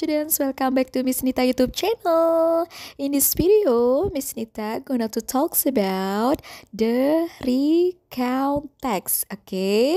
students, welcome back to Miss Nita YouTube channel. In this video, Miss Nita gonna to talks about the recount text, okay?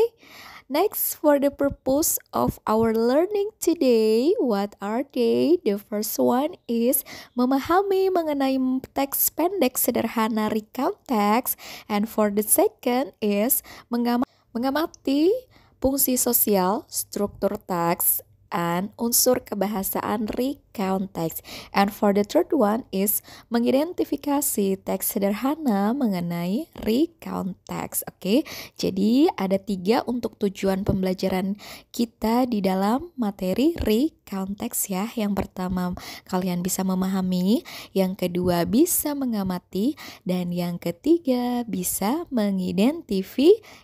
Next, for the purpose of our learning today, what are they? The first one is memahami mengenai teks pendek sederhana recount text, and for the second is mengamati fungsi sosial, struktur teks, and unsur kebahasaan recount text. And for the third one is mengidentifikasi teks sederhana mengenai recount text. Oke, jadi ada 3 untuk tujuan pembelajaran kita di dalam materi recount text ya. Yang pertama, kalian bisa memahami, yang kedua bisa mengamati, dan yang ketiga bisa mengidentifikasi.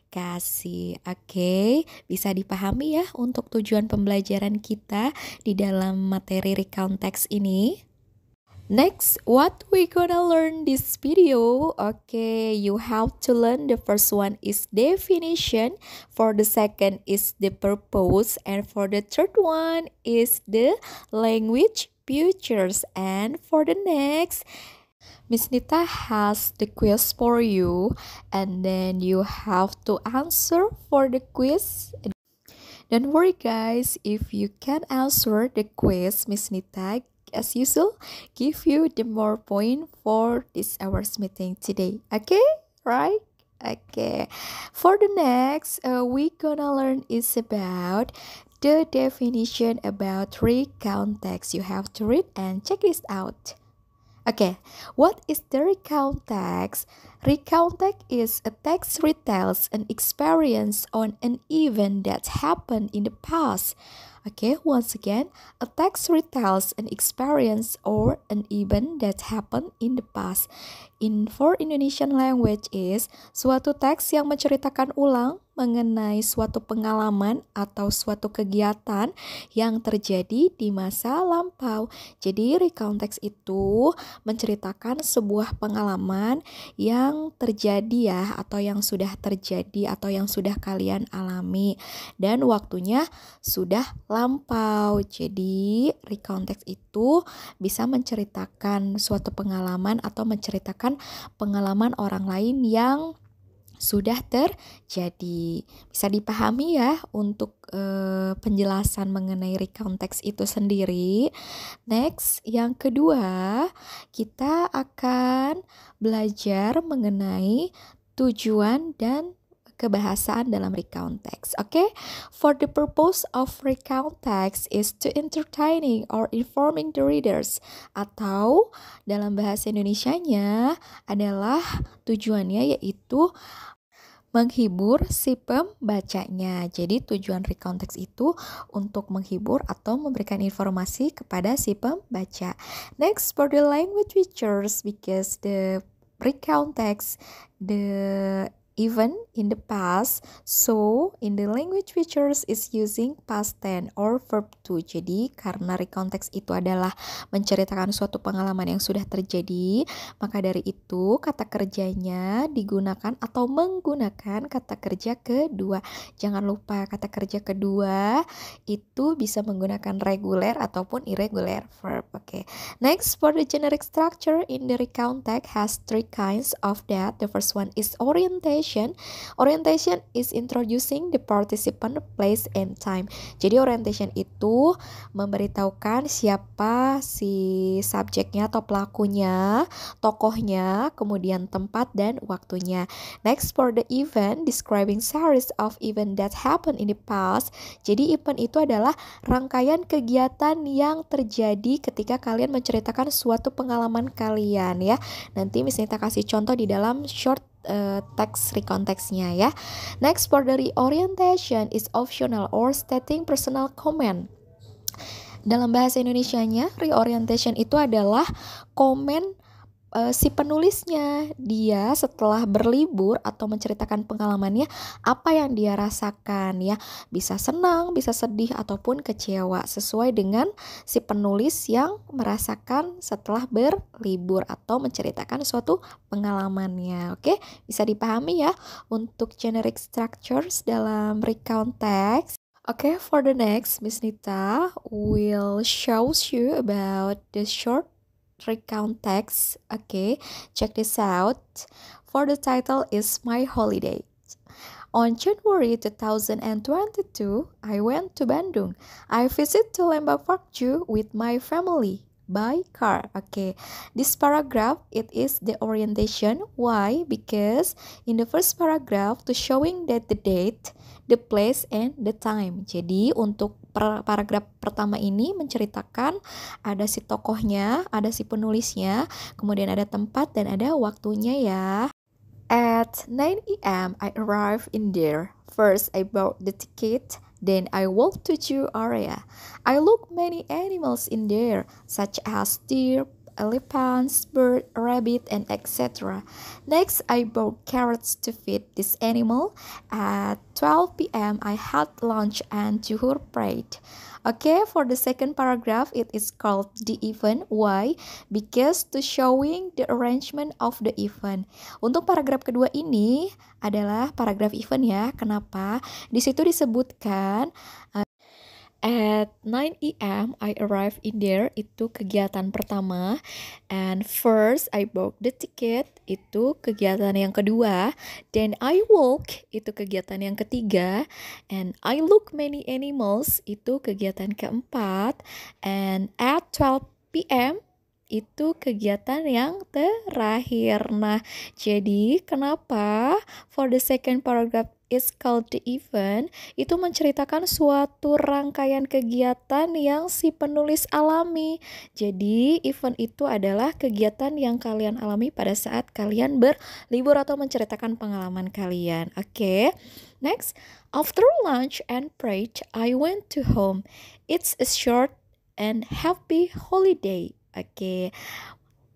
Oke, bisa dipahami ya untuk tujuan pembelajaran kita di dalam materi recount text ini. Next, what we gonna learn this video? Okay, you have to learn. The first one is definition, for the second is the purpose, and for the third one is the language features. And for the next, Miss Nita has the quiz for you, and then you have to answer for the quiz. Don't worry guys, if you can answer the quiz, Miss Nita, as usual, give you the more point for this hour's meeting today. Okay, right? Okay. For the next, we gonna learn is about the definition about recount text. You have to read and check this out. Okay, what is the recount text? Recount text is a text retells an experience on an event that happened in the past. Okay, once again, a text retells an experience or an event that happened in the past. For Indonesian language is suatu teks yang menceritakan ulang mengenai suatu pengalaman atau suatu kegiatan yang terjadi di masa lampau. Jadi recount text itu menceritakan sebuah pengalaman yang terjadi ya, atau yang sudah terjadi atau yang sudah kalian alami dan waktunya sudah lampau. Jadi recount text itu bisa menceritakan suatu pengalaman atau menceritakan pengalaman orang lain yang sudah terjadi. Bisa dipahami ya untuk penjelasan mengenai recount text itu sendiri. Next, yang kedua, kita akan belajar mengenai tujuan dan kebahasaan dalam recount text. Okay? For the purpose of recount text is to entertaining or informing the readers, atau dalam bahasa Indonesianya adalah tujuannya yaitu menghibur si pembacanya. Jadi tujuan recount text itu untuk menghibur atau memberikan informasi kepada si pembaca. Next, for the language features, because the recount text the event in the past, so in the language features is using past tense or verb to. Jadi karena recount text itu adalah menceritakan suatu pengalaman yang sudah terjadi, maka dari itu kata kerjanya digunakan atau menggunakan kata kerja kedua. Jangan lupa kata kerja kedua itu bisa menggunakan regular ataupun irregular verb. Okay. Next, for the generic structure in the recount text has 3 kinds of that. The first one is orientation. Orientation is introducing the participant, place, and time. Jadi orientation itu memberitahukan siapa si subjeknya atau pelakunya, tokohnya, kemudian tempat dan waktunya. Next, for the event, describing series of event that happened in the past. Jadi event itu adalah rangkaian kegiatan yang terjadi ketika kalian menceritakan suatu pengalaman kalian ya. Nanti misalnya kita kasih contoh di dalam short text recount text-nya ya. Next, for the reorientation is optional or stating personal comment. Dalam bahasa Indonesianya, reorientation itu adalah komen si penulisnya. Dia setelah berlibur atau menceritakan pengalamannya, apa yang dia rasakan ya. Bisa senang, bisa sedih, ataupun kecewa sesuai dengan si penulis yang merasakan setelah berlibur atau menceritakan suatu pengalamannya. Oke, bisa dipahami ya untuk generic structures dalam recount text. Okay, for the next, Miss Nita will show you about the short recount text. Okay, check this out. For the title is My Holiday. On January 2022, I went to Bandung. I visited Lembang Park Zoo with my family by car. Okay, this paragraph it is the orientation. Why? Because in the first paragraph to showing that the date, the place, and the time. Jadi untuk paragraf pertama ini menceritakan ada si tokohnya, ada si penulisnya, kemudian ada tempat dan ada waktunya ya. At 9 a.m., I arrived in there. First, I bought the ticket, then I walked to zoo area. I looked many animals in there, such as deer, elephants, bird, rabbit, and etc. Next, I bought carrots to feed this animal. At 12 p.m., I had lunch and Juhur prayed. Okay, for the second paragraph, it is called the event. Why? Because to showing the arrangement of the event. Untuk paragraf kedua ini adalah paragraf event ya. Kenapa? Di situ disebutkan at 9 a.m. I arrived in there, itu kegiatan pertama. And first I bought the ticket, itu kegiatan yang kedua. Then I walk, itu kegiatan yang ketiga. And I look many animals, itu kegiatan keempat. And at 12 p.m. itu kegiatan yang terakhir. Nah, jadi kenapa for the second paragraph is called the event, itu menceritakan suatu rangkaian kegiatan yang si penulis alami. Jadi event itu adalah kegiatan yang kalian alami pada saat kalian berlibur atau menceritakan pengalaman kalian. Oke. Next, after lunch and prayed, I went to home. It's a short and happy holiday. Okay,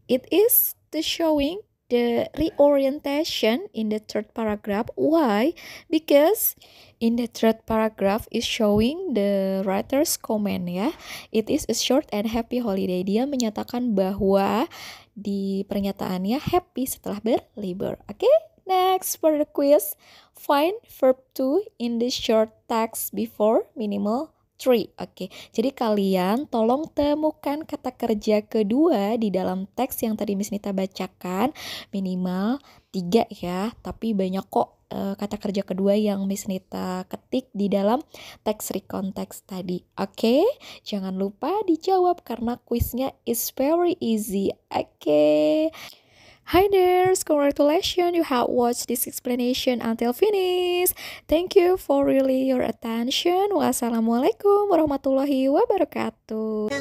it is the showing the reorientation in the third paragraph. Why? Because in the third paragraph is showing the writer's comment ya. It is a short and happy holiday. Dia menyatakan bahwa di pernyataannya happy setelah berlibur. Okay, next for the quiz. Find verb to in the short text before minimal 3. Oke, jadi kalian tolong temukan kata kerja kedua di dalam teks yang tadi Miss Nita bacakan. Minimal 3 ya, tapi banyak kok kata kerja kedua yang Miss Nita ketik di dalam teks recount teks tadi. Oke, jangan lupa dijawab karena kuisnya is very easy. Oke. Hi there, congratulations, you have watched this explanation until finish. Thank you for really your attention. Wassalamualaikum warahmatullahi wabarakatuh.